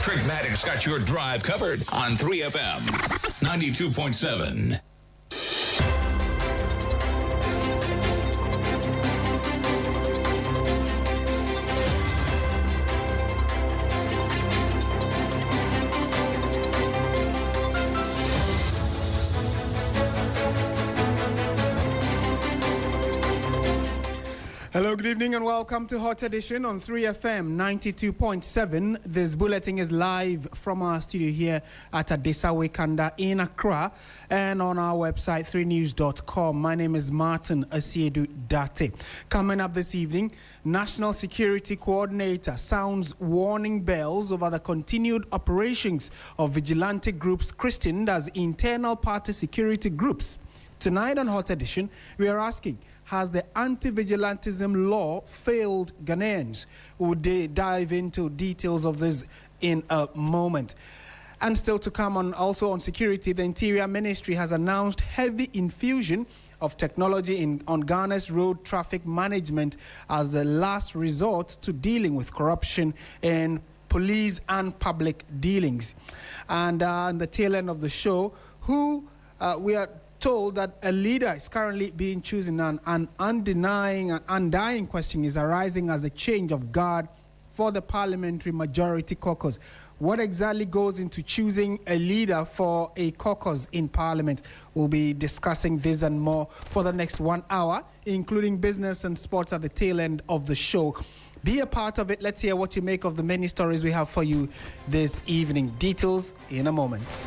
Pragmatic's got your drive covered on 3FM 92.7. Hello, good evening and welcome to Hot Edition on 3FM 92.7. This bulletin is live from our studio here at Adesawe Kanda in Accra and on our website 3news.com. My name is Martin Asiedu Date. Coming up this evening, National Security Coordinator sounds warning bells over the continued operations of vigilante groups christened as internal party security groups. Tonight on Hot Edition, we are asking, has the anti-vigilantism law failed Ghanaians? We'll dive into details of this in a moment. And still to come also on security, the Interior Ministry has announced heavy infusion of technology on Ghana's road traffic management as the last resort to dealing with corruption in police and public dealings. And in the tail end of the show, we are told that a leader is currently being chosen, and an undying question is arising as a change of guard for the Parliamentary Majority Caucus. What exactly goes into choosing a leader for a caucus in Parliament? We'll be discussing this and more for the next 1 hour, including business and sports at the tail end of the show. Be a part of it. Let's hear what you make of the many stories we have for you this evening. Details in a moment.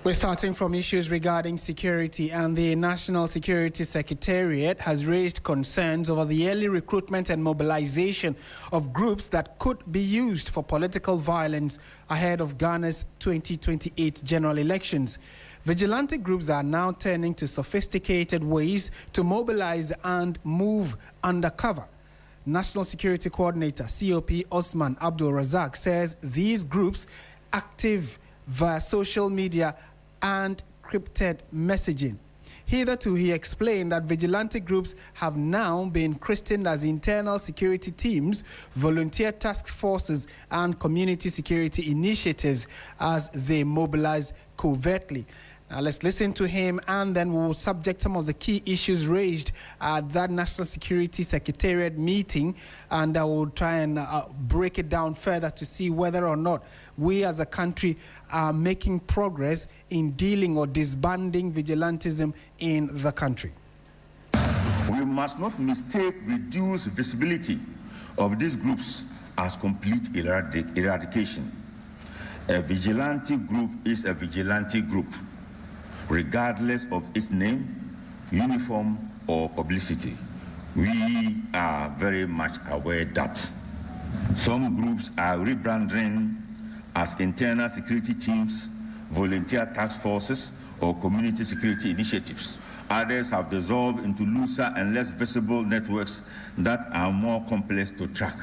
We're starting from issues regarding security, and the National Security Secretariat has raised concerns over the early recruitment and mobilization of groups that could be used for political violence ahead of Ghana's 2028 general elections. Vigilante groups are now turning to sophisticated ways to mobilize and move undercover. National Security Coordinator COP Osman Abdul Razak says these groups active via social media and encrypted messaging. Hitherto, he explained that vigilante groups have now been christened as internal security teams, volunteer task forces, and community security initiatives as they mobilize covertly. Now let's listen to him, and then we'll subject some of the key issues raised at that National Security Secretariat meeting, and I will try and break it down further to see whether or not we as a country are making progress in dealing or disbanding vigilantism in the country. We must not mistake reduced visibility of these groups as complete eradication. A vigilante group is a vigilante group, regardless of its name, uniform, or publicity. We are very much aware that some groups are rebranding as internal security teams, volunteer task forces, or community security initiatives. Others have dissolved into looser and less visible networks that are more complex to track.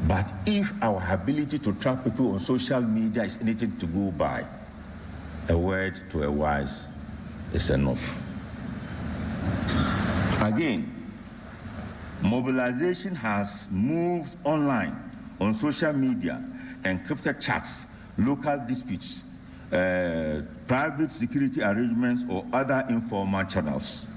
But if our ability to track people on social media is anything to go by, a word to a wise is enough. Again, mobilization has moved online on social media, encrypted chats, local disputes, private security arrangements, or other informal channels.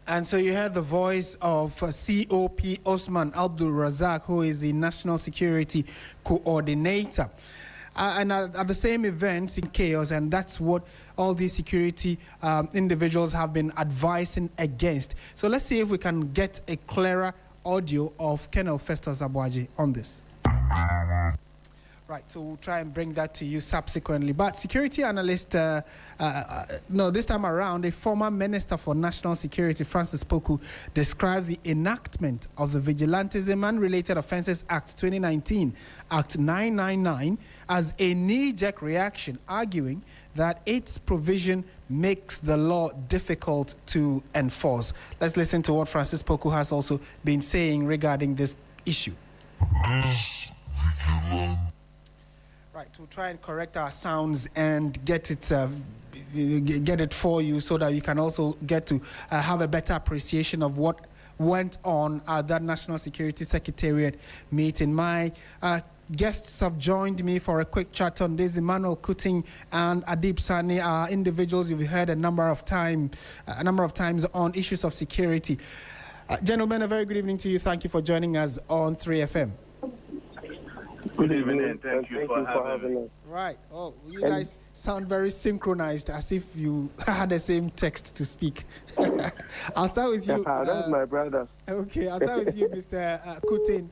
And so you heard the voice of COP Osman Abdul Razak, who is the National Security Coordinator. And at the same event, in chaos, and that's what all these security individuals have been advising against. So let's see if we can get a clearer audio of Colonel Festus Abuaji on this. Right, so we'll try and bring that to you subsequently. But security analyst, this time around, a former Minister for National Security, Francis Poku, described the enactment of the Vigilantism and Related Offences Act 2019, Act 999, as a knee-jerk reaction, arguing that its provision makes the law difficult to enforce. Let's listen to what Francis Poku has also been saying regarding this issue. Right, to try and correct our sounds and get it for you so that you can also get to have a better appreciation of what went on at that National Security Secretariat meeting. My guests have joined me for a quick chat on this. Emmanuel Kuting and Adib Sani are individuals you've heard a number of times on issues of security. Gentlemen, a very good evening to you. Thank you for joining us on 3FM. Good evening. Thank you for having me. Right. Oh, you guys sound very synchronized, as if you had the same text to speak. I'll start with you. That's my brother. Okay, I'll start with you, Mr. Kutin.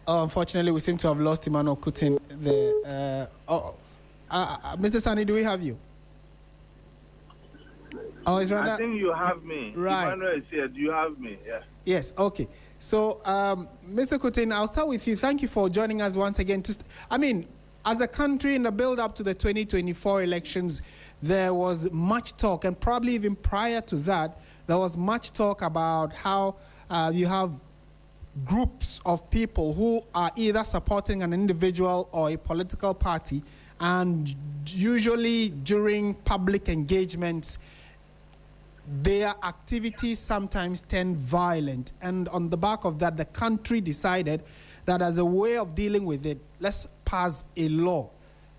Oh, unfortunately, we seem to have lost Emmanuel Kutin. Mr. Sani, do we have you? Oh, it's rather. I think you have me. Right. Emmanuel is here. Do you have me? Yeah. Yes. Okay. So, Mr. Kutin, I'll start with you. Thank you for joining us once again. As a country, in the build-up to the 2024 elections, there was much talk, and probably even prior to that, there was much talk about how you have groups of people who are either supporting an individual or a political party, and usually during public engagements, their activities sometimes turn violent. And on the back of that, the country decided that as a way of dealing with it, let's pass a law.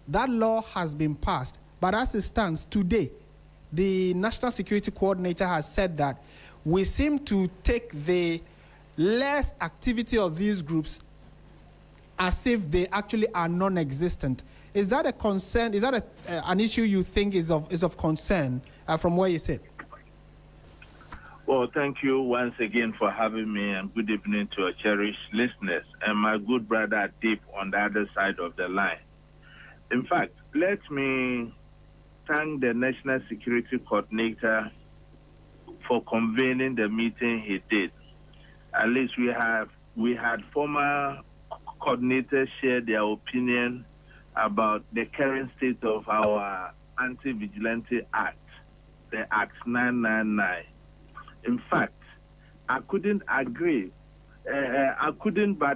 That law has been passed. But as it stands today, the National Security Coordinator has said that we seem to take the less activity of these groups as if they actually are non-existent. Is that a concern? Is that an issue you think is of concern from where you sit? Well, thank you once again for having me, and good evening to our cherished listeners and my good brother Deep on the other side of the line. In fact, let me thank the National Security Coordinator for convening the meeting he did. At least we had former coordinators share their opinion about the current state of our Anti-Vigilante Act, the Act 999. In fact, I couldn't but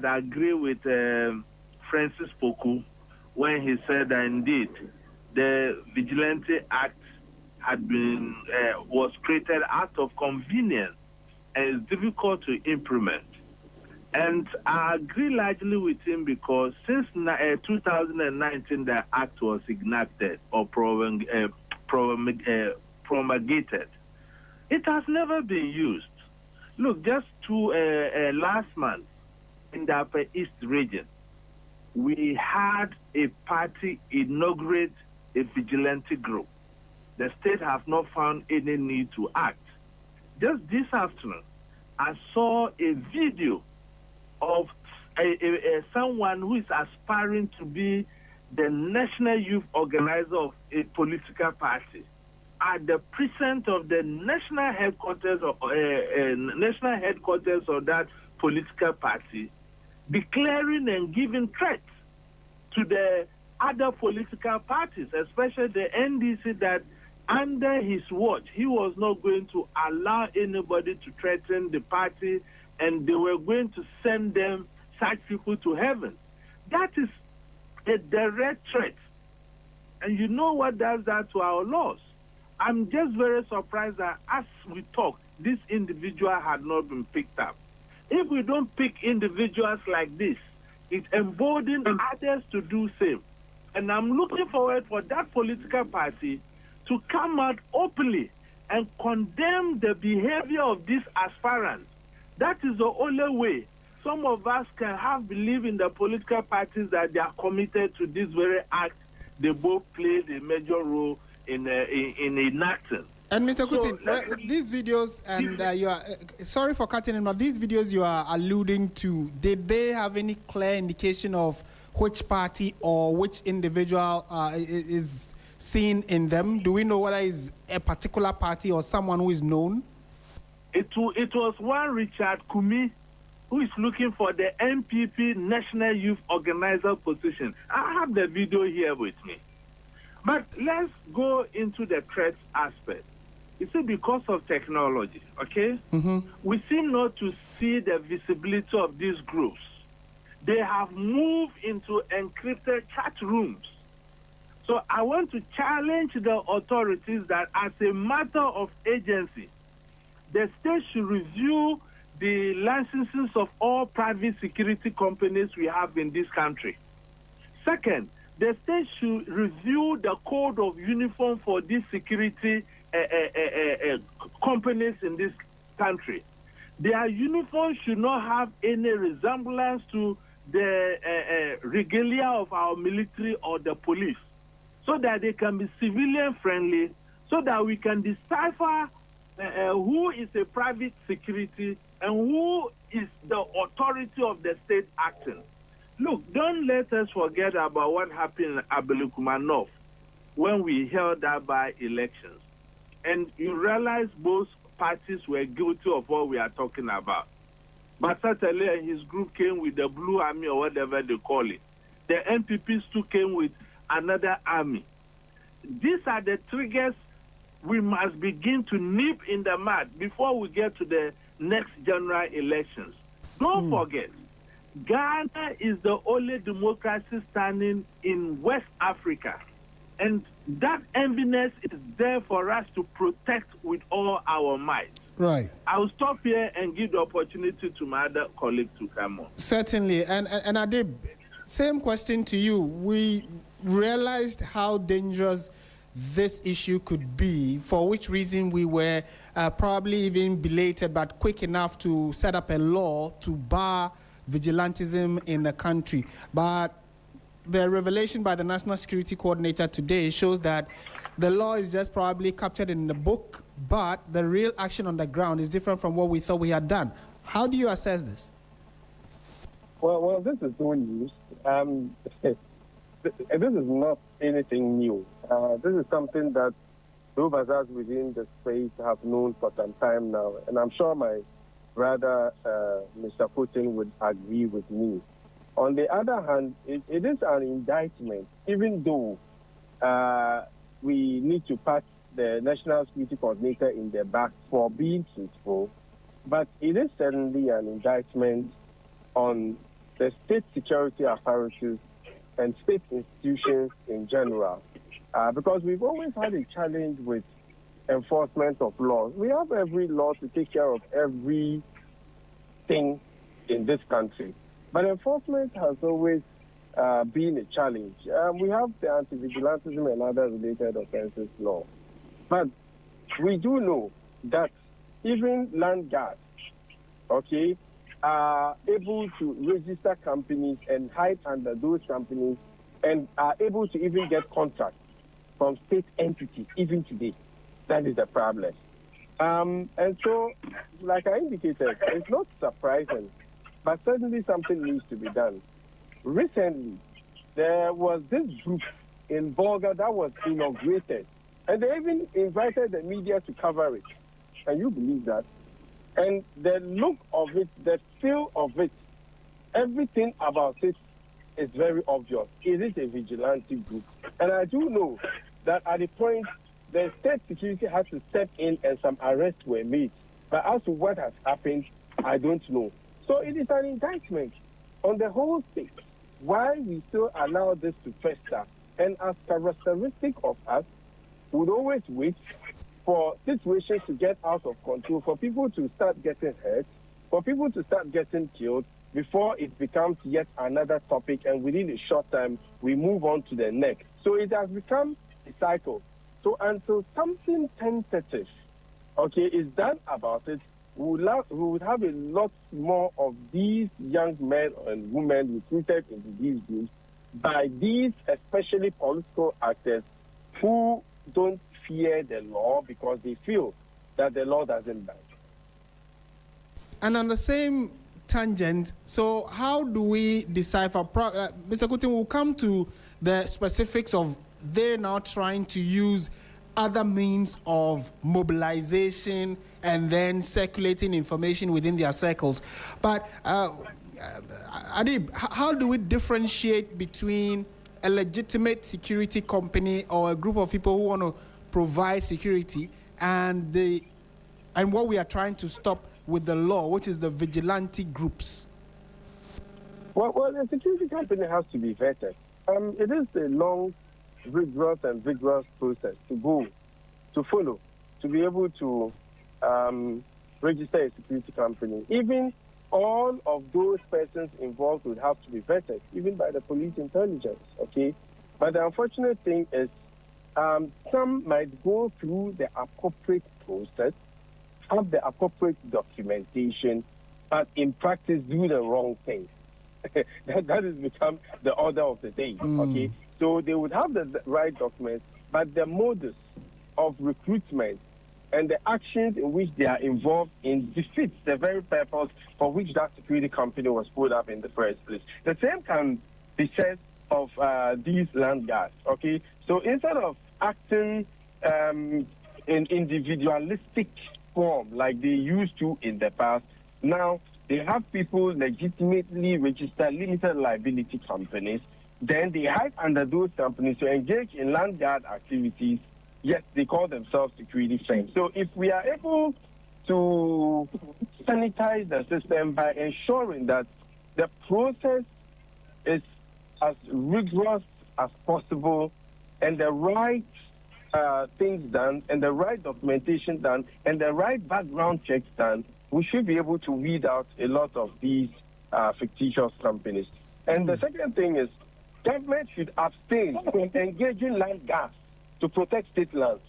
agree with Francis Poku when he said that indeed the Vigilante Act was created out of convenience and is difficult to implement. And I agree largely with him because since 2019 the Act was enacted or promulgated, it has never been used. Look, just last month in the Upper East region, we had a party inaugurate a vigilante group. The state has not found any need to act. Just this afternoon, I saw a video of someone who is aspiring to be the national youth organizer of a political party at the precinct of the national headquarters of that political party, declaring and giving threats to the other political parties, especially the NDC, that under his watch, he was not going to allow anybody to threaten the party, and they were going to send them, such people, to heaven. That is a direct threat. And you know what does that to our laws? I'm just very surprised that as we talk, this individual had not been picked up. If we don't pick individuals like this, it emboldens others to do same. And I'm looking forward for that political party to come out openly and condemn the behavior of these aspirants. That is the only way some of us can have belief in the political parties that they are committed to this very act. They both played a major role in enacting. And Mr. Kutin, these videos, and you are sorry for cutting in, but these videos you are alluding to, did they have any clear indication of which party or which individual is seen in them? Do we know whether it's a particular party or someone who is known? It was one Richard Kumi, who is looking for the MPP National Youth Organizer position. I have the video here with me. But let's go into the threats aspect. You see, because of technology, okay, we seem not to see the visibility of these groups. They have moved into encrypted chat rooms. So I want to challenge the authorities that as a matter of agency, the state should review the licenses of all private security companies we have in this country. Second, the state should review the code of uniform for these security companies in this country. Their uniform should not have any resemblance to the regalia of our military or the police, so that they can be civilian friendly, so that we can decipher who is a private security and who is the authority of the state acting. Look, don't let us forget about what happened in Abelikuma North when we held that by elections. And you realize both parties were guilty of what we are talking about. But certainly and his group came with the Blue Army or whatever they call it. The NPPs too came with another army. These are the triggers we must begin to nip in the mud before we get to the next general elections. Don't forget, Ghana is the only democracy standing in West Africa. And that enviness is there for us to protect with all our might. Right. I will stop here and give the opportunity to my other colleagues to come on. Certainly. And Adib, same question to you. We realized how dangerous this issue could be, for which reason we were probably even belated but quick enough to set up a law to bar vigilantism in the country. But the revelation by the National Security Coordinator today shows that the law is just probably captured in the book, but the real action on the ground is different from what we thought we had done. How do you assess this? Well, this is no news. This is not anything new. This is something that those of us within the space have known for some time now, and I'm sure my brother, Mr. Putin, would agree with me. On the other hand, it is an indictment, even though we need to pat the National Security Coordinator in the back for being truthful, but it is certainly an indictment on the state security apparatus and state institutions in general, because we've always had a challenge with enforcement of laws. We have every law to take care of everything in this country, but enforcement has always been a challenge. We have the anti-vigilantism and other related offenses law, but we do know that even land guards, are able to register companies and hide under those companies and are able to even get contracts from state entities even today. That is the problem. And so, like I indicated, it's not surprising, but certainly something needs to be done. Recently, there was this group in Volga that was inaugurated, and they even invited the media to cover it. Can you believe that? And the look of it, the feel of it, everything about it is very obvious. It is a vigilante group. And I do know that at the point, the state security had to step in and some arrests were made. But as to what has happened, I don't know. So it is an indictment on the whole state. Why we still allow this to fester? And as characteristic of us, we would always wait for situations to get out of control, for people to start getting hurt, for people to start getting killed before it becomes yet another topic, and within a short time, we move on to the next. So it has become a cycle. So until something tentative, is done about it, we would have a lot more of these young men and women recruited into these groups by these especially political actors who don't fear the law because they feel that the law doesn't bite. And on the same tangent, so how do we decipher? Mr. Kutin, will come to the specifics of they're now trying to use other means of mobilization and then circulating information within their circles. But Adib, how do we differentiate between a legitimate security company or a group of people who want to provide security, and what we are trying to stop with the law, which is the vigilante groups? Well, the security company has to be vetted. It is a long, rigorous process to follow, to be able to register a security company. Even all of those persons involved would have to be vetted, even by the police intelligence, okay? But the unfortunate thing is some might go through the appropriate process, have the appropriate documentation, but in practice do the wrong thing. that has become the order of the day, okay? So they would have the right documents, but the modus of recruitment and the actions in which they are involved in defeats the very purpose for which that security company was put up in the first place. The same can be said of these land guards, okay? So instead of acting in individualistic form like they used to in the past, now they have people legitimately register limited liability companies. Then they hide under those companies to engage in land guard activities. Yes, they call themselves security firms. So if we are able to sanitize the system by ensuring that the process is as rigorous as possible and the right things done and the right documentation done and the right background checks done, we should be able to weed out a lot of these fictitious companies. And the second thing is government should abstain from engaging land guards to protect state lands.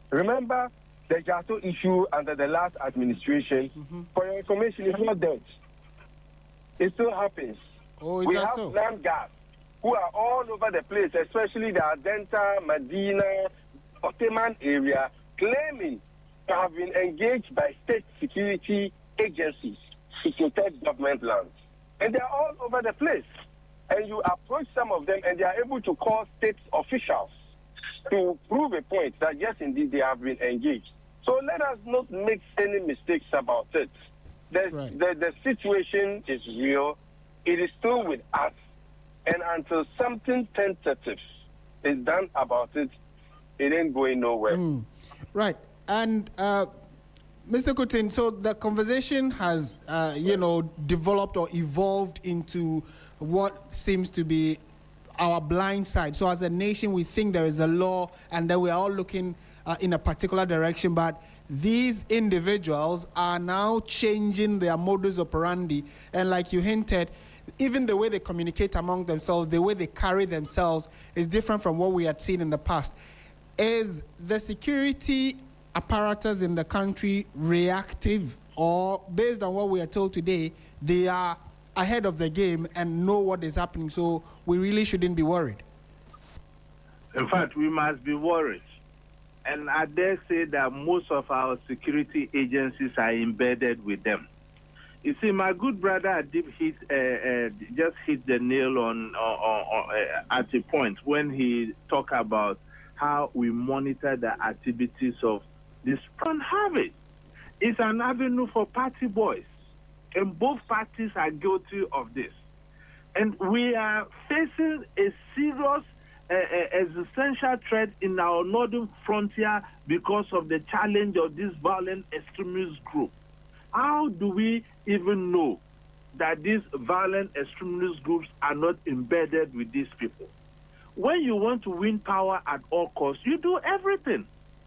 Remember the Jato issue under the last administration? For your information, it's not dead. It still happens. Oh, is we that have so? land guards who are all over the place, especially the Adenta, Medina, Oteman area, claiming to have been engaged by state security agencies to protect government lands. And they're all over the place. And you approach some of them and they are able to call state officials to prove a point that yes, indeed, they have been engaged. So let us not make any mistakes about it. The situation is real. It is still with us. And until something tentative is done about it, it ain't going nowhere. Right. And Mr. Kutin, so the conversation has, developed or evolved into what seems to be our blind side. So as a nation, we think there is a law and that we are all looking in a particular direction, but these individuals are now changing their modus operandi. And like you hinted, even the way they communicate among themselves, the way they carry themselves is different from what we had seen in the past. Is the security apparatus in the country reactive, or based on what we are told today, they are ahead of the game and know what is happening, so we really shouldn't be worried? In fact, we must be worried. And I dare say that most of our security agencies are embedded with them. You see, my good brother just hit the nail on at a point when he talked about how we monitor the activities of this. Don't have it. It's an avenue for party boys. And both parties are guilty of this. And we are facing a serious existential threat in our northern frontier because of the challenge of this violent extremist group. How do we even know that these violent extremist groups are not embedded with these people? When you want to win power at all costs, you do everything,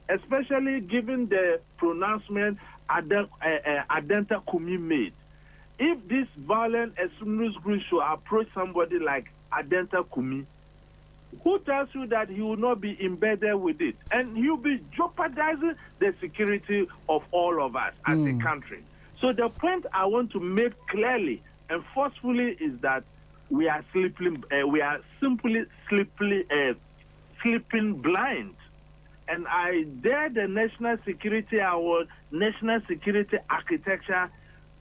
especially given the pronouncement Adenta Kumi made. If this violent extremist group should approach somebody like Adenta Kumi, who tells you that he will not be embedded with it? And he'll be jeopardizing the security of all of us as a country. So the point I want to make clearly and forcefully is that we are sleeping blind. And I dare the National Security Award, National Security Architecture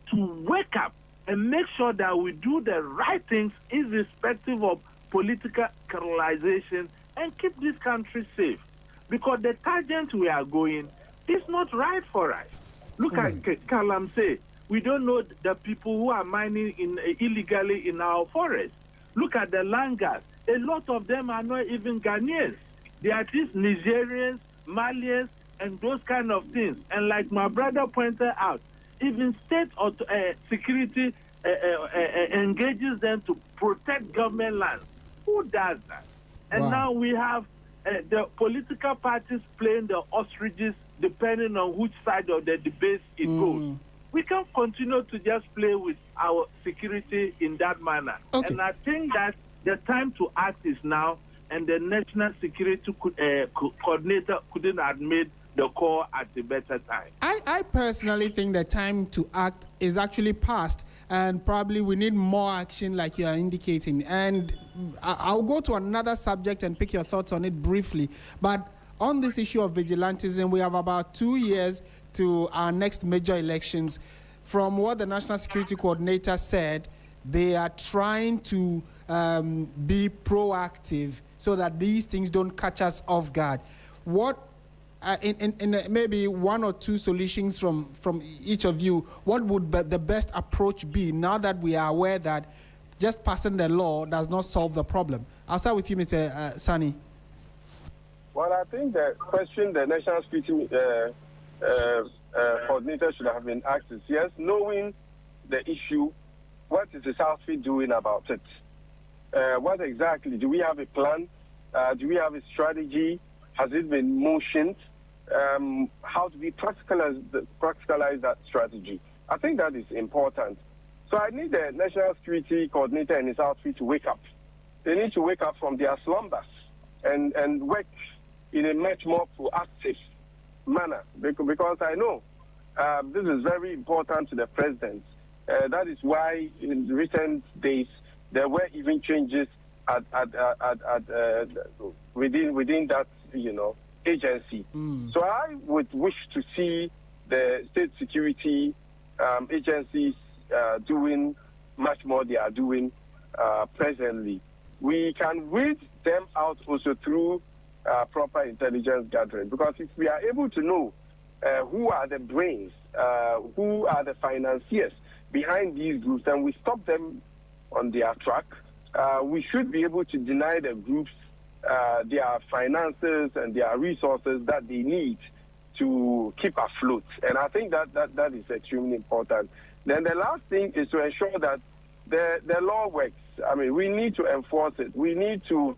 to wake up and make sure that we do the right things irrespective of political colonization and keep this country safe. Because the tangent we are going is not right for us. Look at Kalam say, we don't know the people who are mining illegally in our forests. Look at the land gas. a lot of them are not even Ghanaians. They are these Nigerians, Malians, and those kind of things. And like my brother pointed out, even state security engages them to protect government lands. Who does that? And now we have the political parties playing the ostriches depending on which side of the debate it goes. We can't continue to just play with our security in that manner. Okay. And I think that the time to act is now, and the National Security Coordinator couldn't have made the call at a better time. I personally think the time to act is actually past, and probably we need more action like you are indicating. And I'll go to another subject and pick your thoughts on it briefly. But on this issue of vigilantism, we have about 2 years to our next major elections. From what the National Security Coordinator said, they are trying to be proactive so that these things don't catch us off guard. What, in maybe one or two solutions from each of you, what would the best approach be now that we are aware that just passing the law does not solve the problem? I'll start with you, Mr. Sani. Well, I think the question the National Security Coordinator should have been asked is, yes, knowing the issue, what is the South Street doing about it? What exactly? Do we have a plan? Do we have a strategy? Has it been motioned? How do we practicalize that strategy? I think that is important. So I need the National Security Coordinator and his outfit to wake up. They need to wake up from their slumbers and work in a much more proactive manner, because I know this is very important to the president. That is why in recent days there were even changes within that agency. So I would wish to see the state security agencies doing much more they are doing presently. We can weed them out also through proper intelligence gathering, because if we are able to know who are the brains, who are the financiers behind these groups, and we stop them on their track, we should be able to deny the groups their finances and their resources that they need to keep afloat. And I think that is extremely important. Then the last thing is to ensure that the law works. I mean, we need to enforce it. We need to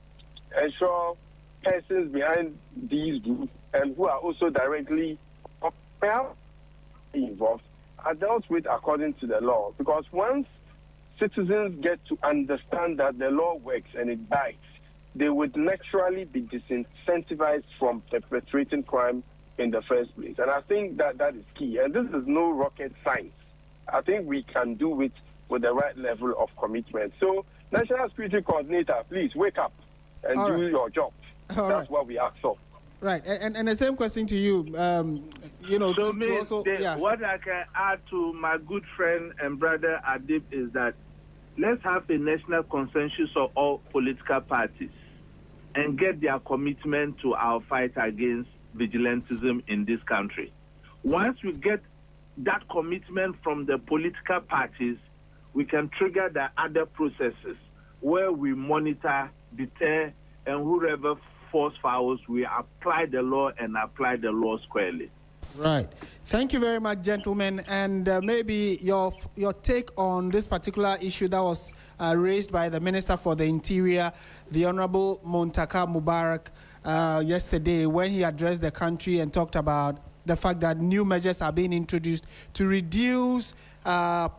ensure persons behind these groups and who are also directly involved are dealt with according to the law. Because once citizens get to understand that the law works and it bites, they would naturally be disincentivized from perpetrating crime in the first place. And I think that is key. And this is no rocket science. I think we can do it with the right level of commitment. So, National Security Coordinator, please wake up and do your job. That's what we ask for. Right, and the same question to you. What I can add to my good friend and brother Adib is that let's have a national consensus of all political parties and get their commitment to our fight against vigilantism in this country. Once we get that commitment from the political parties, we can trigger the other processes where we monitor, deter, and whoever falls fouls, we apply the law and apply the law squarely. Right. Thank you very much, gentlemen. And maybe your take on this particular issue that was raised by the Minister for the Interior, the Honorable Muntaka Mubarak, yesterday when he addressed the country and talked about the fact that new measures are being introduced to reduce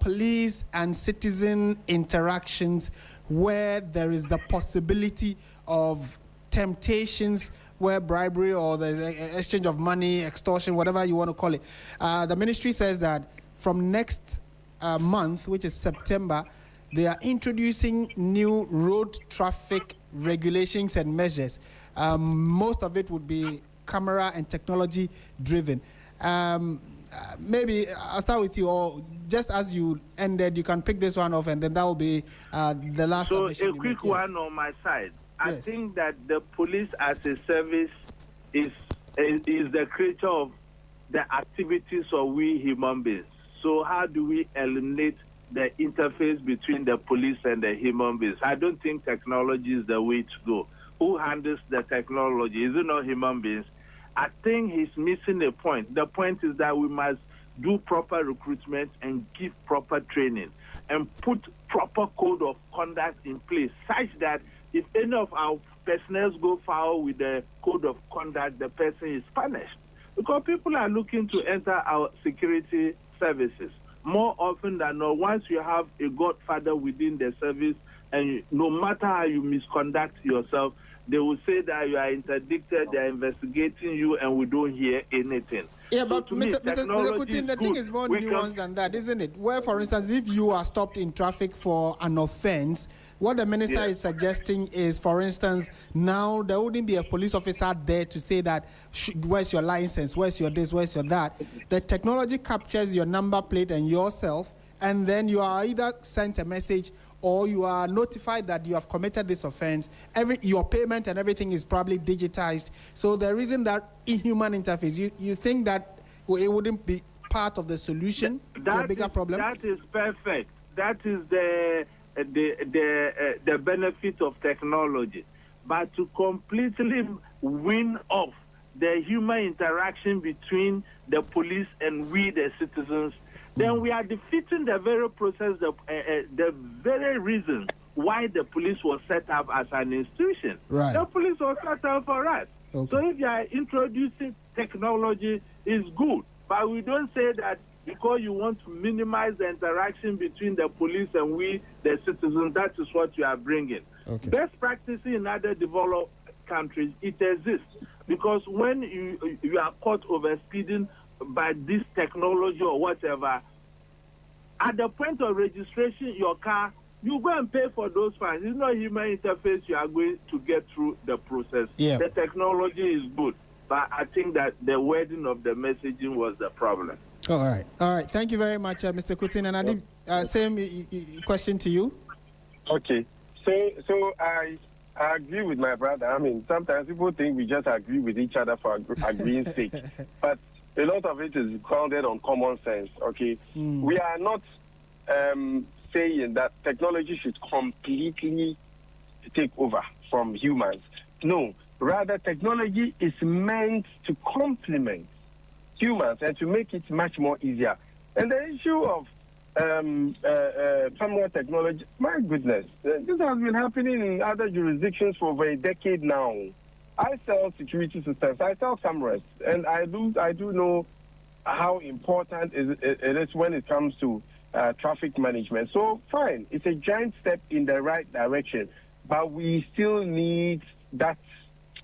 police and citizen interactions where there is the possibility of temptations where bribery or the exchange of money, extortion, whatever you want to call it. The ministry says that from next month, which is September, they are introducing new road traffic regulations and measures. Most of it would be camera and technology driven. Maybe I'll start with you, or just as you ended, you can pick this one off, and then that will be the last. So a quick one on my side. I think that the police as a service is the creature of the activities of we human beings. So how do we eliminate the interface between the police and the human beings. I don't think technology is the way to go. Who handles the technology? Is it not human beings? I think he's missing a point. The point is that we must do proper recruitment and give proper training and put proper code of conduct in place such that if any of our personnel go foul with the code of conduct, the person is punished. Because people are looking to enter our security services. More often than not, once you have a godfather within the service, and no matter how you misconduct yourself, they will say that you are interdicted, they are investigating you, and we don't hear anything. Yeah, so but Mr. Kutin, the thing is more nuanced than that, isn't it? Where, for instance, if you are stopped in traffic for an offense, what the minister is suggesting is, for instance, now there wouldn't be a police officer there to say that, where's your license, where's your this, where's your that. The technology captures your number plate and yourself, and then you are either sent a message or you are notified that you have committed this offense. Your payment and everything is probably digitized. So there isn't that inhuman interface. You think that it wouldn't be part of the solution to a bigger problem? That is perfect. That is the benefit of technology. But to completely win off the human interaction between the police and we, the citizens, then we are defeating the very process, the very reason why the police was set up as an institution. Right. The police was set up for us. Okay. So if you are introducing technology, it's good. But we don't say that because you want to minimize the interaction between the police and we, the citizens, that is what you are bringing. Okay. Best practice in other developed countries, it exists. Because when you are caught overspeeding by this technology or whatever, at the point of registration, your car, you go and pay for those fines. It's not human interface you are going to get through the process. Yeah. The technology is good, but I think that the wording of the messaging was the problem. All right. Thank you very much, Mr. Kutin. And Adib, same question to you. Okay. So I agree with my brother. I mean, sometimes people think we just agree with each other for agreeing sake. But a lot of it is grounded on common sense, okay? We are not saying that technology should completely take over from humans. No, rather technology is meant to complement humans and to make it much more easier. And the issue of camera technology, my goodness, this has been happening in other jurisdictions for over a decade now. I sell security systems, I sell cameras, and I do know how important it is when it comes to traffic management. So fine, it's a giant step in the right direction, but we still need that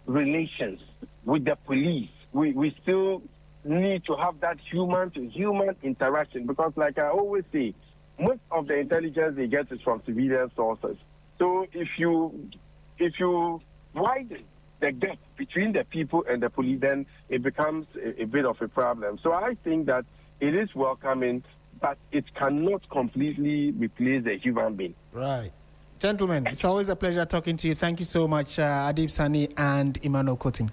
relations with the police. We still need to have that human-to-human interaction, because like I always say, most of the intelligence they get is from civilian sources. So if you widen the gap between the people and the police, then it becomes a bit of a problem. So I think that it is welcoming, but it cannot completely replace the human being. Right. Gentlemen, it's always a pleasure talking to you. Thank you so much, Adib Sani and Emmanuel Kutin.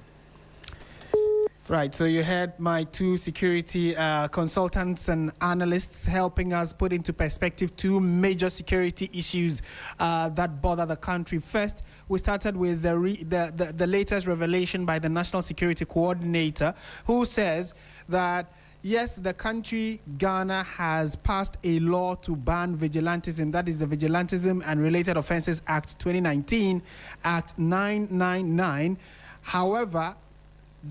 Right, so you heard my two security consultants and analysts helping us put into perspective two major security issues that bother the country. First, we started with the latest revelation by the National Security Coordinator, who says that yes, the country, Ghana, has passed a law to ban vigilantism. That is the Vigilantism and Related Offences Act 2019, Act 999. However,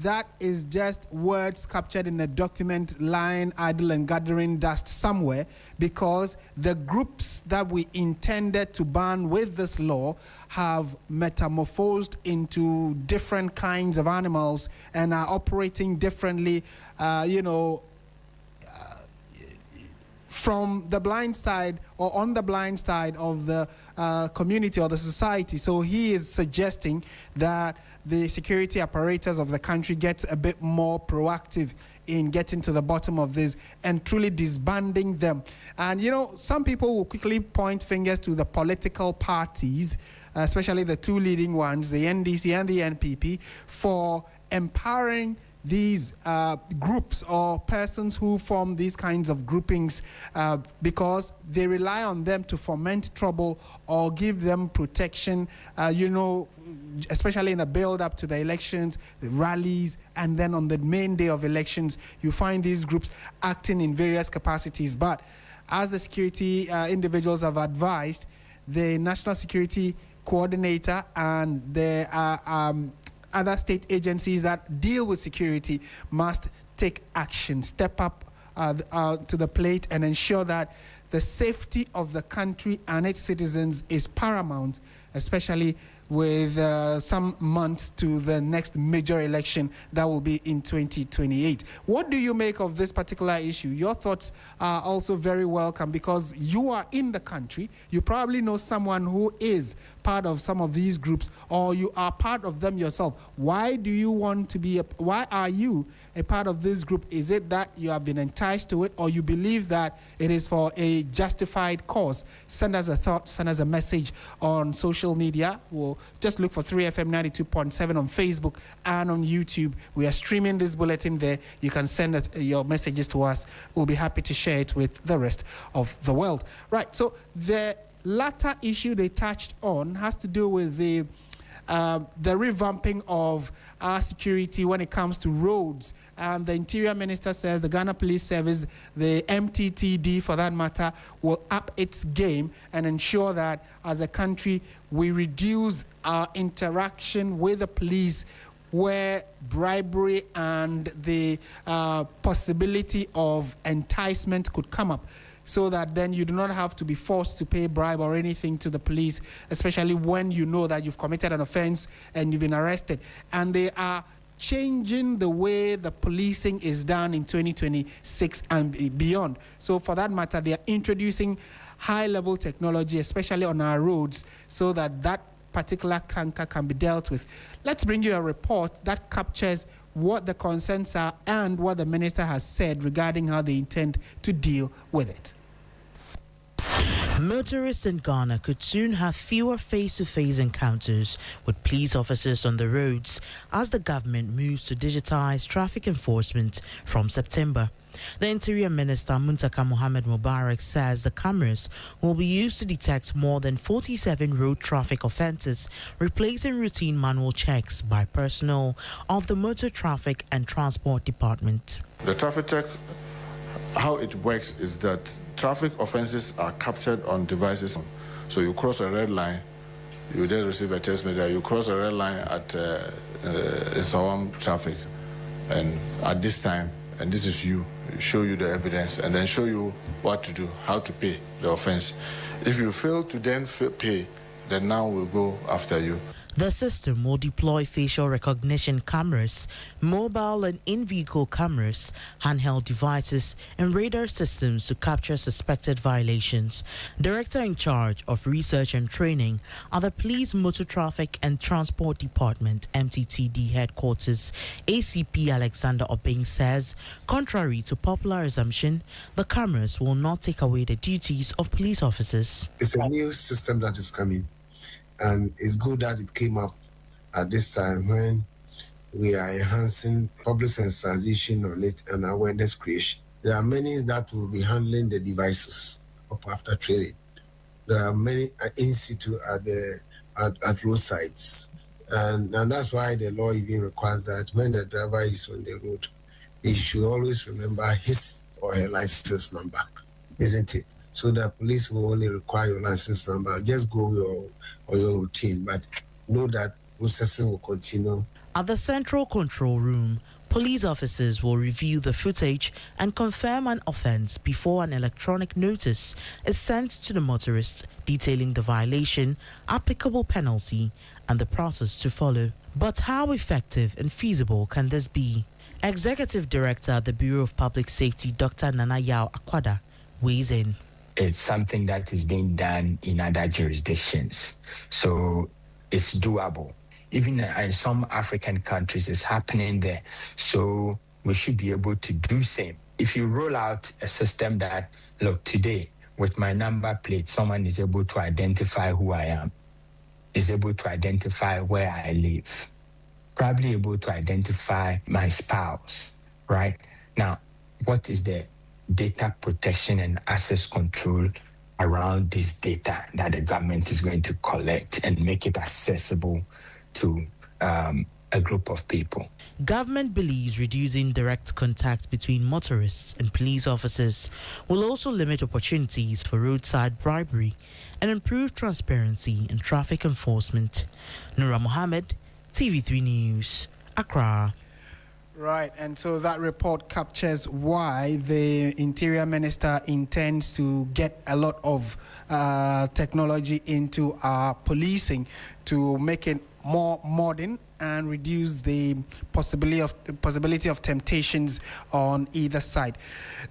that is just words captured in a document lying idle and gathering dust somewhere, because the groups that we intended to ban with this law have metamorphosed into different kinds of animals and are operating differently, from the blind side or on the blind side of the community or the society. So he is suggesting that the security apparatus of the country gets a bit more proactive in getting to the bottom of this and truly disbanding them. And, some people will quickly point fingers to the political parties, especially the two leading ones, the NDC and the NPP, for empowering these groups or persons who form these kinds of groupings because they rely on them to foment trouble or give them protection, especially in the build-up to the elections, the rallies, and then on the main day of elections, you find these groups acting in various capacities. But as the security individuals have advised, the National Security Coordinator and there are other state agencies that deal with security must take action, step up to the plate and ensure that the safety of the country and its citizens is paramount, especially with some months to the next major election that will be in 2028. What do you make of this particular issue? Your thoughts are also very welcome because you are in the country. You probably know someone who is part of some of these groups or you are part of them yourself. Why do you want to be why are you a part of this group? Is it that you have been enticed to it or you believe that it is for a justified cause? Send us a thought, send us a message on social media. We'll just look for 3FM 92.7 on Facebook and on YouTube. We are streaming this bulletin there. You can send your messages to us. We'll be happy to share it with the rest of the world. Right, so the latter issue they touched on has to do with the revamping of our security when it comes to roads. And the Interior Minister says the Ghana Police Service, the MTTD for that matter, will up its game and ensure that as a country we reduce our interaction with the police where bribery and the possibility of enticement could come up, so that then you do not have to be forced to pay bribe or anything to the police, especially when you know that you've committed an offense and you've been arrested. And they are changing the way the policing is done in 2026 and beyond. So for that matter, they are introducing high-level technology, especially on our roads, so that that particular canker can be dealt with. Let's bring you a report that captures what the concerns are and what the minister has said regarding how they intend to deal with it. Motorists in Ghana could soon have fewer face-to-face encounters with police officers on the roads as the government moves to digitize traffic enforcement from September. The Interior Minister Muntaka Mohammed Mubarak says the cameras will be used to detect more than 47 road traffic offences, replacing routine manual checks by personnel of the Motor Traffic and Transport Department. The traffic check, how it works is that traffic offences are captured on devices. So you cross a red line, you then receive a text message. You cross a red line at Sawam traffic, and at this time, and this is you, show you the evidence, and then show you what to do, how to pay the offense. If you fail to then pay, then now we'll go after you. The system will deploy facial recognition cameras, mobile and in-vehicle cameras, handheld devices, and radar systems to capture suspected violations. Director in charge of research and training at the Police Motor Traffic and Transport Department, MTTD headquarters, ACP Alexander Obeng says, contrary to popular assumption, the cameras will not take away the duties of police officers. It's a new system that is coming. And it's good that it came up at this time when we are enhancing public sensitization on it and awareness creation. There are many that will be handling the devices up after training. There are many in situ at roadsides. And that's why the law even requires that when the driver is on the road, he should always remember his or her license number, isn't it? So the police will only require your license number. Just go on your routine, but know that processing will continue. At the Central Control Room, police officers will review the footage and confirm an offence before an electronic notice is sent to the motorist detailing the violation, applicable penalty, and the process to follow. But how effective and feasible can this be? Executive Director at the Bureau of Public Safety, Dr. Nana Yao Akwada, weighs in. It's something that is being done in other jurisdictions. So it's doable. Even in some African countries, it's happening there. So we should be able to do same. If you roll out a system that, look, today, with my number plate, someone is able to identify who I am, is able to identify where I live, probably able to identify my spouse, right? Now, what is the data protection and access control around this data that the government is going to collect and make it accessible to a group of people? Government believes reducing direct contact between motorists and police officers will also limit opportunities for roadside bribery and improve transparency in traffic enforcement. Nura Mohammed, TV3 News, Accra. Right, and so that report captures why the Interior Minister intends to get a lot of technology into our policing to make it more modern and reduce the possibility of temptations on either side.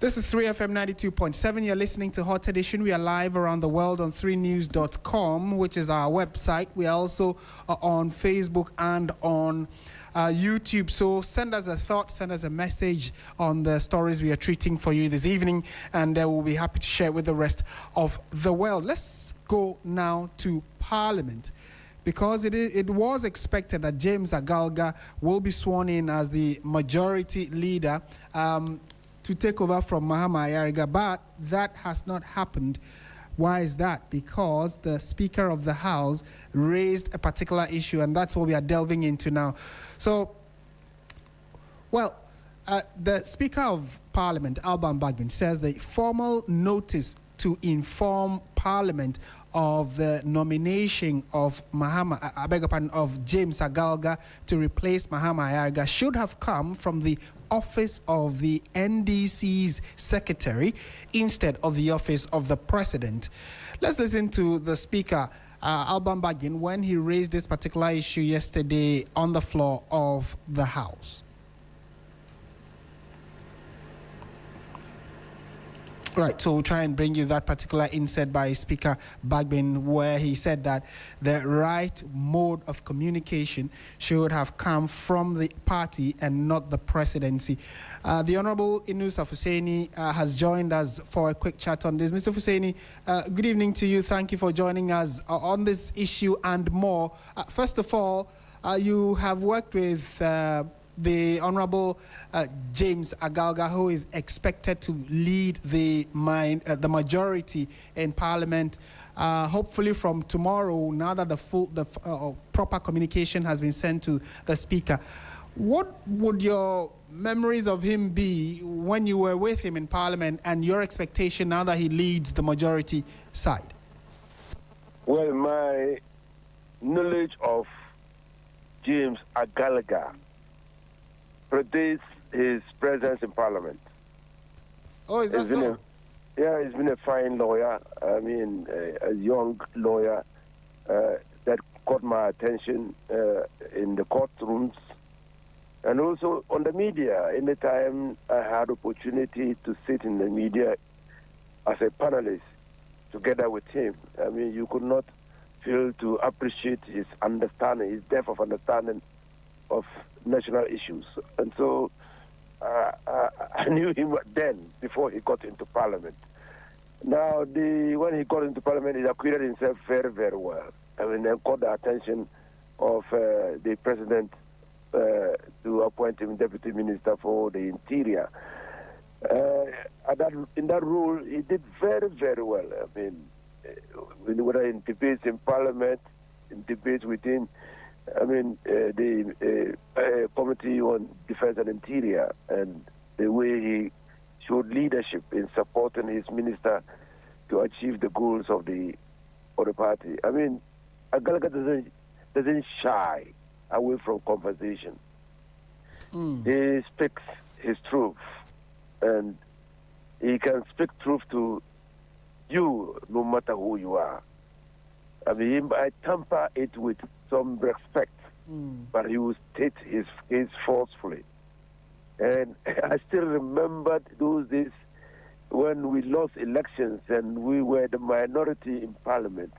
This is 3FM 92.7. You're listening to Hot Edition. We are live around the world on 3news.com, which is our website. We are also on Facebook and on YouTube. So send us a thought, send us a message on the stories we are treating for you this evening, and we'll be happy to share with the rest of the world. Let's go now to Parliament, because it was expected that James Agalga will be sworn in as the majority leader to take over from Mahama Ayariga, but that has not happened. Why is that? Because the Speaker of the House raised a particular issue, and that's what we are delving into now. So, the Speaker of Parliament, Alban Bagbin, says the formal notice to inform Parliament of the nomination of of James Agalga to replace Mahama Ayariga should have come from the office of the NDC's secretary instead of the office of the president. Let's listen to the Speaker, Alban Bagbin, when he raised this particular issue yesterday on the floor of the House. Right, so we'll try and bring you that particular insert by Speaker Bagbin, where he said that the right mode of communication should have come from the party and not the presidency. The Honorable Inus Hussaini has joined us for a quick chat on this. Mr. Hussaini, good evening to you. Thank you for joining us on this issue and more. First of all, you have worked with the Honorable James Agalga, who is expected to lead the majority in Parliament, hopefully from tomorrow, now that the proper communication has been sent to the Speaker. What would your memories of him be when you were with him in Parliament, and your expectation now that he leads the majority side? Well, my knowledge of James Agalga predates his presence in Parliament. Oh, is that so? He's been a fine lawyer. I mean, a young lawyer that caught my attention in the courtrooms and also on the media. Anytime I had opportunity to sit in the media as a panelist together with him, I mean, you could not fail to appreciate his understanding, his depth of understanding of national issues. And so I knew him then, before he got into Parliament. Now, when he got into Parliament, he acquitted himself very, very well. I mean, he caught the attention of the President to appoint him Deputy Minister for the Interior. In that role, he did very, very well. I mean, whether in debates in Parliament, in debates within the Committee on Defense and Interior, and the way he showed leadership in supporting his minister to achieve the goals of the party. I mean, Agalga doesn't shy away from conversation. He speaks his truth, and he can speak truth to you no matter who you are. I mean, I temper it with some respect, but he will state his case forcefully. And I still remember those days when we lost elections and we were the minority in Parliament,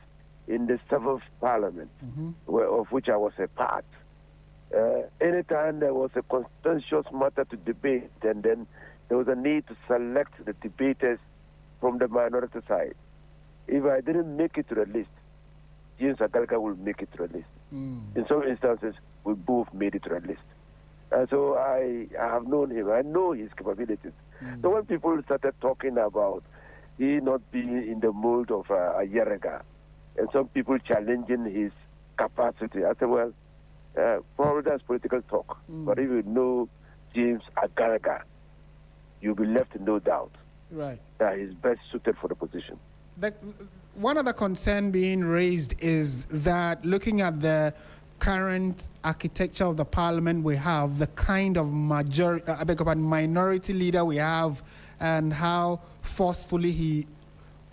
in the 7th Parliament, of which I was a part. Anytime there was a contentious matter to debate, and then there was a need to select the debaters from the minority side. If I didn't make it to the list, James Agalga will make it to the list. In some instances, we both made it to that list. And so I have known him. I know his capabilities. So when people started talking about he not being in the mold of a Yerega, and some people challenging his capacity, I said, well, probably that's political talk. But if you know James Agaraga, you'll be left in no doubt that he's best suited for the position. One other concern being raised is that looking at the current architecture of the parliament we have, the kind of minority leader we have, and how forcefully he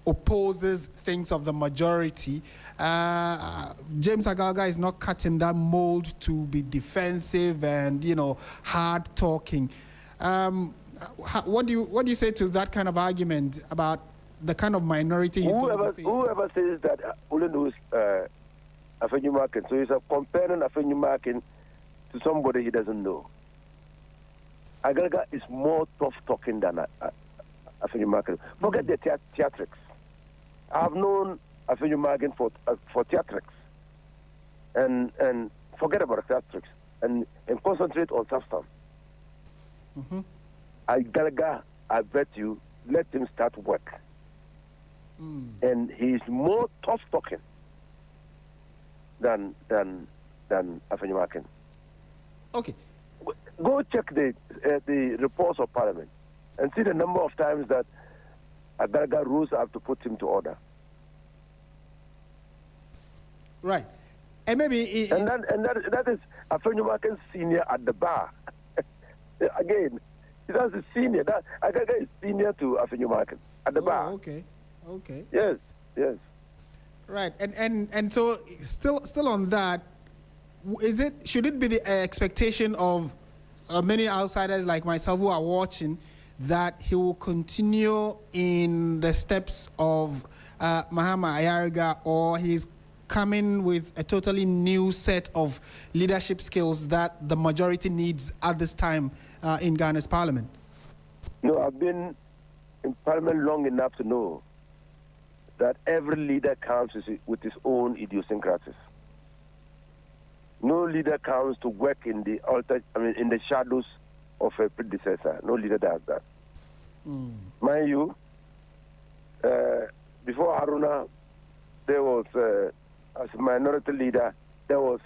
opposes things of the majority, James Agaga is not cutting that mold to be defensive and, hard talking. What do you say to that kind of argument about the kind of minority he's going to be facing? Whoever says that only knows Afenyu-Markin, so he's comparing Afenyu-Markin to somebody he doesn't know. Agaga is more tough-talking than Afenyu-Markin. Forget the theatrics. I've known Afenyu-Markin for theatrics, and forget about theatrics, and concentrate on substance. Agaga, I bet you, let him start work. And he's more tough-talking than Afenyu-Markin. Okay. Go check the reports of Parliament and see the number of times that Agaga rose up to put him to order. Right. And maybe... that is Afenyu-Markin senior at the bar. Again, that's the senior. Agaga is senior to Afenyu-Markin at the bar. Okay. Yes. Right. And so still on that, should it be the expectation of many outsiders like myself who are watching that he will continue in the steps of Mahama Ayariga, or he's coming with a totally new set of leadership skills that the majority needs at this time in Ghana's parliament? No, I've been in parliament long enough to know that every leader comes with his own idiosyncrasies. No leader comes to work in the in the shadows of a predecessor. No leader does that. Mind you, before Haruna, there was, as a minority leader, there was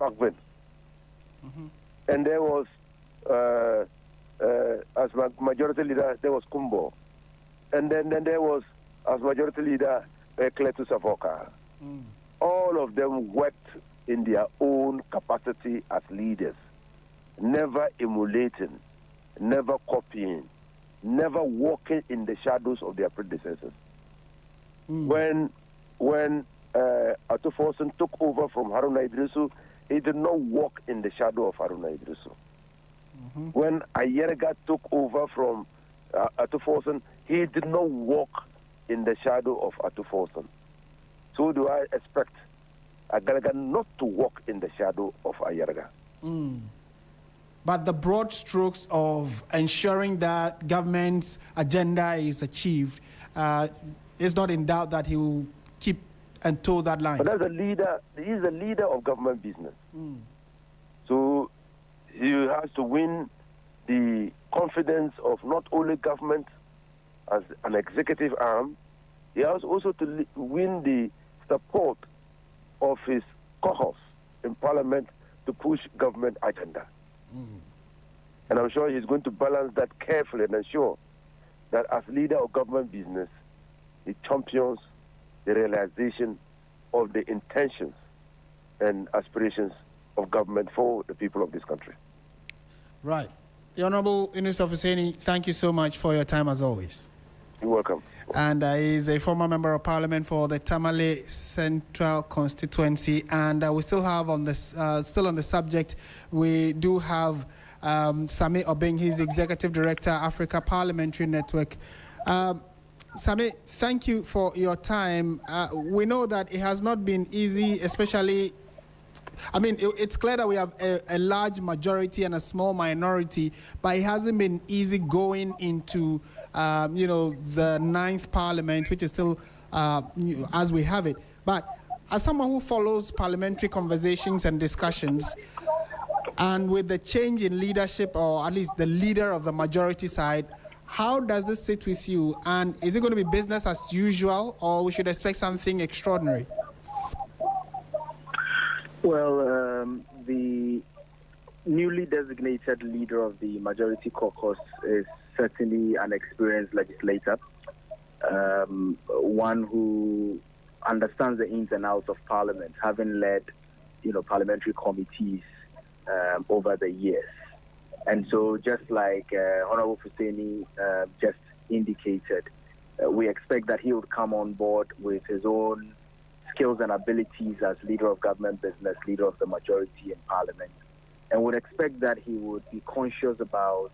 Pakvin. And there was, as majority leader, there was Kumbo. And then there was, as majority leader, Kletu Savoka. All of them worked in their own capacity as leaders, never emulating, never copying, never walking in the shadows of their predecessors. When Atufosun took over from Haruna Idrisu, he did not walk in the shadow of Haruna Idrisu. When Ayerga took over from Atufosun, he did not walk in the shadow of Atufosun. So do I expect Agaraga not to walk in the shadow of Ayerga. But the broad strokes of ensuring that government's agenda is achieved is not in doubt that he will keep and toe that line. But as a leader, he is a leader of government business. So he has to win the confidence of not only government as an executive arm, he has also to win the support of his caucus in Parliament to push government agenda. And I'm sure he's going to balance that carefully and ensure that as leader of government business, he champions the realization of the intentions and aspirations of government for the people of this country. Right. The Honorable Yunus Hussaini, thank you so much for your time as always. You're welcome. And he's a former member of parliament for the Tamale Central constituency. And we still have on this, still on the subject, we do have Sami Obeng, he's executive director, Africa Parliamentary Network. Sami, thank you for your time. We know that it has not been easy, especially, it's clear that we have a large majority and a small minority, but it hasn't been easy going into, the 9th Parliament, which is still as we have it. But as someone who follows parliamentary conversations and discussions, and with the change in leadership, or at least the leader of the majority side, how does this sit with you? And is it going to be business as usual, or we should expect something extraordinary? Well, the newly designated leader of the majority caucus is certainly an experienced legislator, one who understands the ins and outs of Parliament, having led, parliamentary committees over the years. And so, just like Honorable Fuseni just indicated, we expect that he would come on board with his own skills and abilities as leader of government business, leader of the majority in Parliament, and would expect that he would be conscious about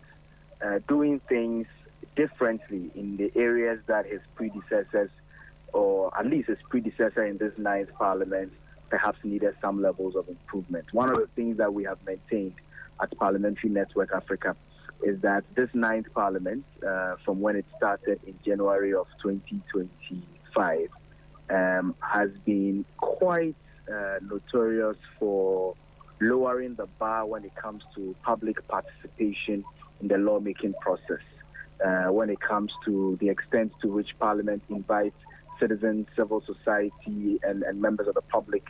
doing things differently in the areas that his predecessors, or at least his predecessor in this 9th Parliament, perhaps needed some levels of improvement. One of the things that we have maintained at Parliamentary Network Africa is that this 9th Parliament, from when it started in January of 2025, has been quite notorious for lowering the bar when it comes to public participation in the lawmaking process, when it comes to the extent to which Parliament invites citizens, civil society, and members of the public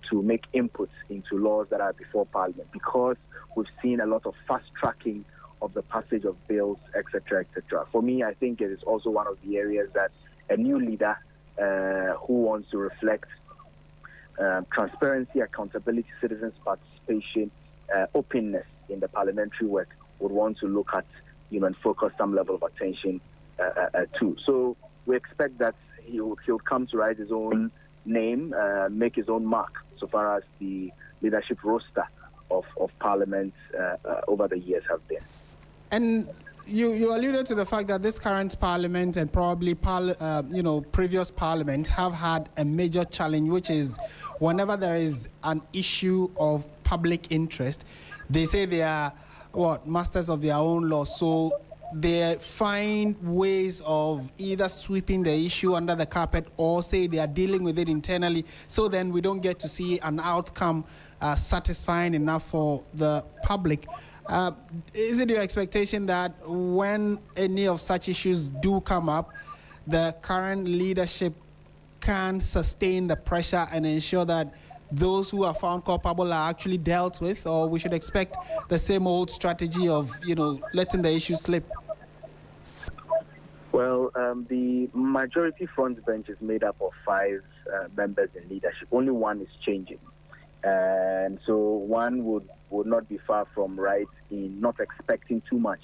to make inputs into laws that are before Parliament, because we've seen a lot of fast-tracking of the passage of bills, etc., etc. For me, I think it is also one of the areas that a new leader who wants to reflect transparency, accountability, citizens' participation, openness in the parliamentary work would want to look at, and focus some level of attention to. So we expect that he'll come to write his own name, make his own mark, so far as the leadership roster of Parliament over the years have been. And you alluded to the fact that this current Parliament and probably previous parliaments have had a major challenge, which is whenever there is an issue of public interest, they say they are masters of their own law. So they find ways of either sweeping the issue under the carpet or say they are dealing with it internally. So then we don't get to see an outcome satisfying enough for the public. Is it your expectation that when any of such issues do come up, the current leadership can sustain the pressure and ensure that those who are found culpable are actually dealt with, or we should expect the same old strategy of, letting the issue slip? Well, the majority front bench is made up of 5 members in leadership. Only one is changing. And so one would not be far from right in not expecting too much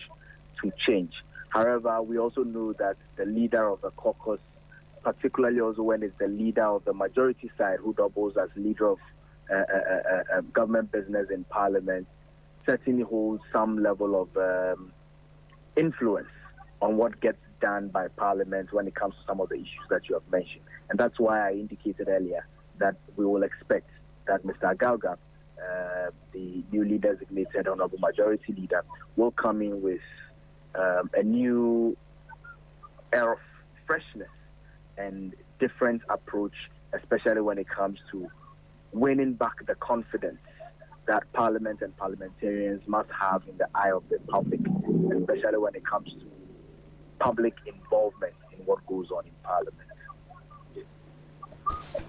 to change. However, we also know that the leader of the caucus, particularly also when it's the leader of the majority side who doubles as leader of government business in Parliament, certainly holds some level of influence on what gets done by Parliament when it comes to some of the issues that you have mentioned. And that's why I indicated earlier that we will expect that Mr. Agauga, the newly designated Honorable Majority Leader, will come in with a new air of freshness and different approach, especially when it comes to winning back the confidence that Parliament and parliamentarians must have in the eye of the public, especially when it comes to public involvement in what goes on in Parliament.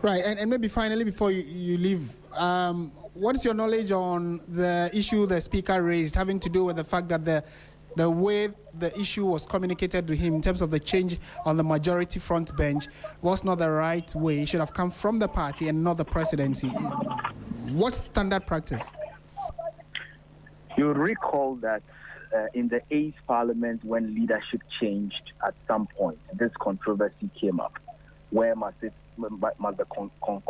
Right, and maybe finally, before you leave, what is your knowledge on the issue the Speaker raised having to do with the fact that the way the issue was communicated to him in terms of the change on the majority front bench was not the right way? It should have come from the party and not the presidency. What's standard practice? You'll recall that in the 8th Parliament, when leadership changed at some point, this controversy came up. Where must the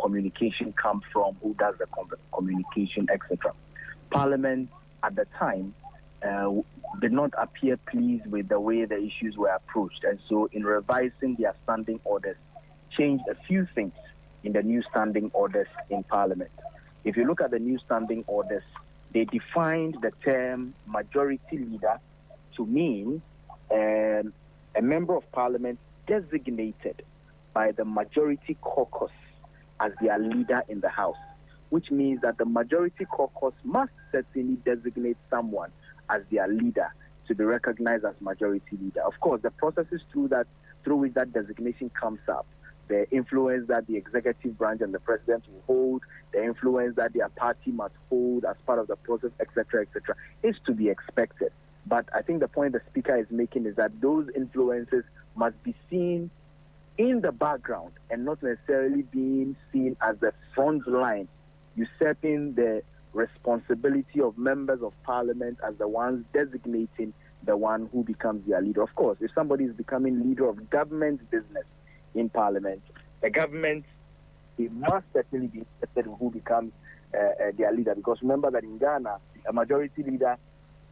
communication come from? Who does the communication, etc.? Parliament at the time did not appear pleased with the way the issues were approached, and so in revising their standing orders, changed a few things in the new standing orders in Parliament. If you look at the new standing orders, they defined the term majority leader to mean a member of Parliament designated by the majority caucus as their leader in the House, which means that the majority caucus must certainly designate someone as their leader to be recognized as majority leader. Of course, the processes through which that designation comes up, the influence that the executive branch and the president will hold, the influence that their party must hold as part of the process, etc., is to be expected. But I think the point the speaker is making is that those influences must be seen in the background and not necessarily being seen as the front line, usurping the responsibility of members of parliament as the ones designating the one who becomes their leader. Of course, if somebody is becoming leader of government business in parliament, the government, it must certainly be interested in who becomes their leader, because remember that in Ghana, a majority leader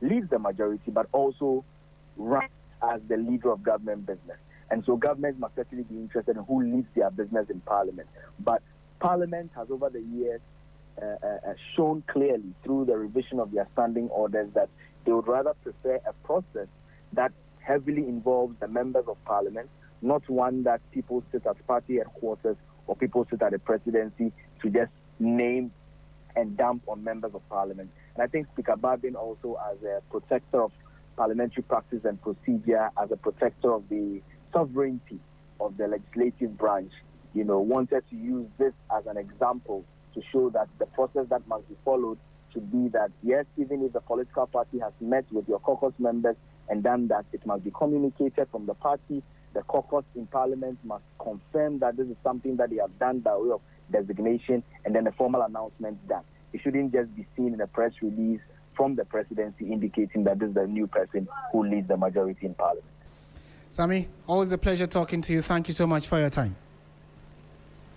leads the majority but also runs as the leader of government business. And so government must certainly be interested in who leads their business in parliament. But parliament has over the years shown clearly through the revision of their standing orders that they would rather prefer a process that heavily involves the members of parliament, not one that people sit at party headquarters or people sit at the presidency to just name and dump on members of parliament. And I think Speaker Barbin also, as a protector of parliamentary practice and procedure, as a protector of the sovereignty of the legislative branch, wanted to use this as an example to show that the process that must be followed should be that, yes, even if the political party has met with your caucus members and done that, it must be communicated from the party. The caucus in parliament must confirm that this is something that they have done by way of designation, and then a formal announcement done. It shouldn't just be seen in a press release from the presidency indicating that this is the new person who leads the majority in parliament. Sami, always a pleasure talking to you. Thank you so much for your time.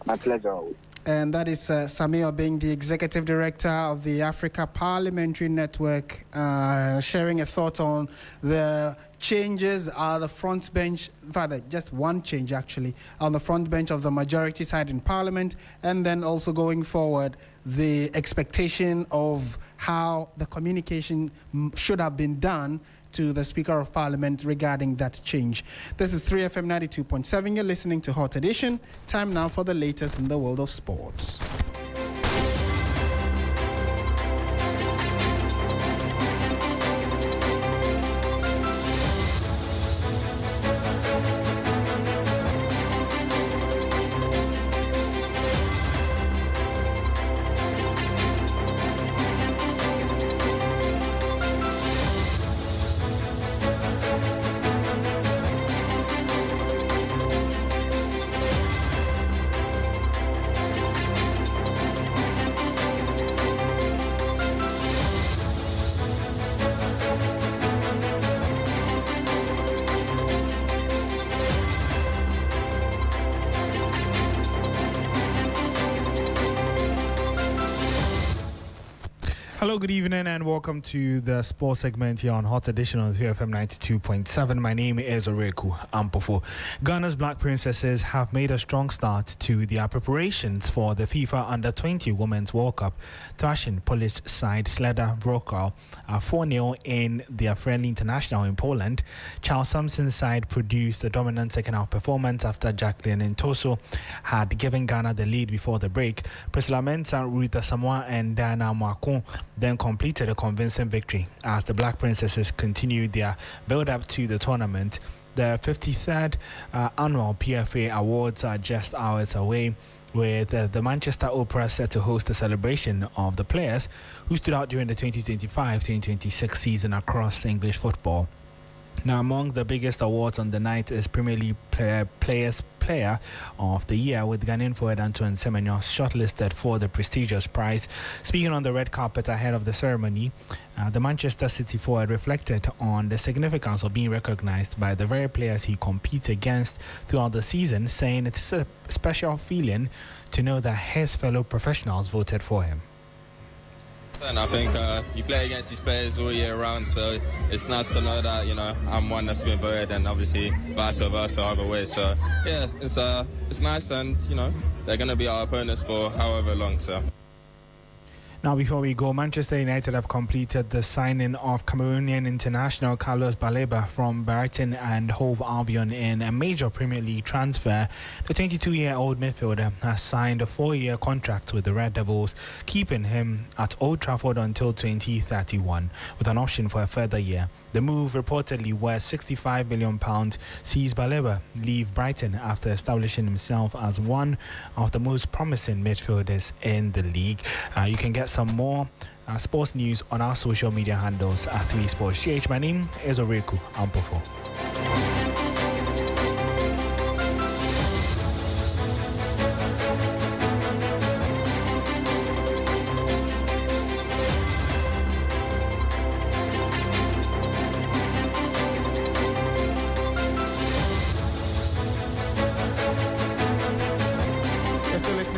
My pleasure always. And that is Sami Obeng, the Executive Director of the Africa Parliamentary Network, sharing a thought on the changes on the front bench, rather just one change actually, on the front bench of the majority side in Parliament, and then also going forward, the expectation of how the communication should have been done to the Speaker of Parliament regarding that change. This is 3FM 92.7. You're listening to Hot Edition. Time now for the latest in the world of sports. Hello, good evening, and welcome to the sports segment here on Hot Edition on 3FM 92.7. My name is Oreku Ampofo. Ghana's Black Princesses have made a strong start to their preparations for the FIFA Under-20 Women's World Cup, thrashing Polish side Sleda Wrocław 4-0 in their friendly international in Poland. Charles Sampson's side produced a dominant second-half performance after Jacqueline Ntoso had given Ghana the lead before the break. Priscilla Mensah, Ruth Asamoah, and Diana Mwakon then completed a convincing victory as the Black Princesses continued their build-up to the tournament. The 53rd annual PFA Awards are just hours away, with the Manchester Opera set to host a celebration of the players who stood out during the 2025-2026 season across English football. Now, among the biggest awards on the night is Premier League Player of the Year, with Ghanaian forward Antoine Semenyo shortlisted for the prestigious prize. Speaking on the red carpet ahead of the ceremony, the Manchester City forward reflected on the significance of being recognized by the very players he competes against throughout the season, saying it is a special feeling to know that his fellow professionals voted for him. And I think you play against these players all year round, so it's nice to know that, I'm one that's been voted, and obviously vice versa either way. So yeah, it's nice, and they're going to be our opponents for however long. So Now, before we go, Manchester United have completed the signing of Cameroonian international Carlos Baleba from Brighton and Hove Albion in a major Premier League transfer. The 22-year-old midfielder has signed a 4-year contract with the Red Devils, keeping him at Old Trafford until 2031, with an option for a further year. The move, reportedly worth £65 million, sees Baleba leave Brighton after establishing himself as one of the most promising midfielders in the league. You can get some more sports news on our social media handles at 3sports. My name is Oreku Ampofo.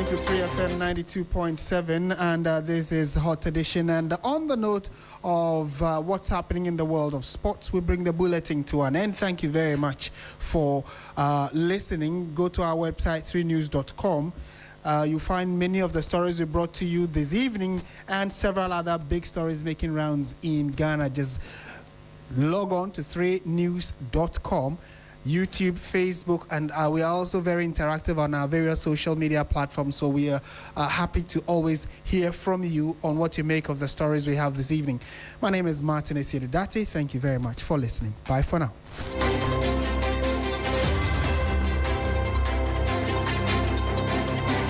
To 3FM 92.7, and this is Hot Edition. And on the note of what's happening in the world of sports, we bring the bulletin to an end. Thank you very much for listening. Go to our website 3news.com. You'll find many of the stories we brought to you this evening and several other big stories making rounds in Ghana. Just log on to 3news.com. YouTube, Facebook, and we are also very interactive on our various social media platforms. So we are happy to always hear from you on what you make of the stories we have this evening. My name is Martin Esiedidati. Thank you very much for listening. Bye for now.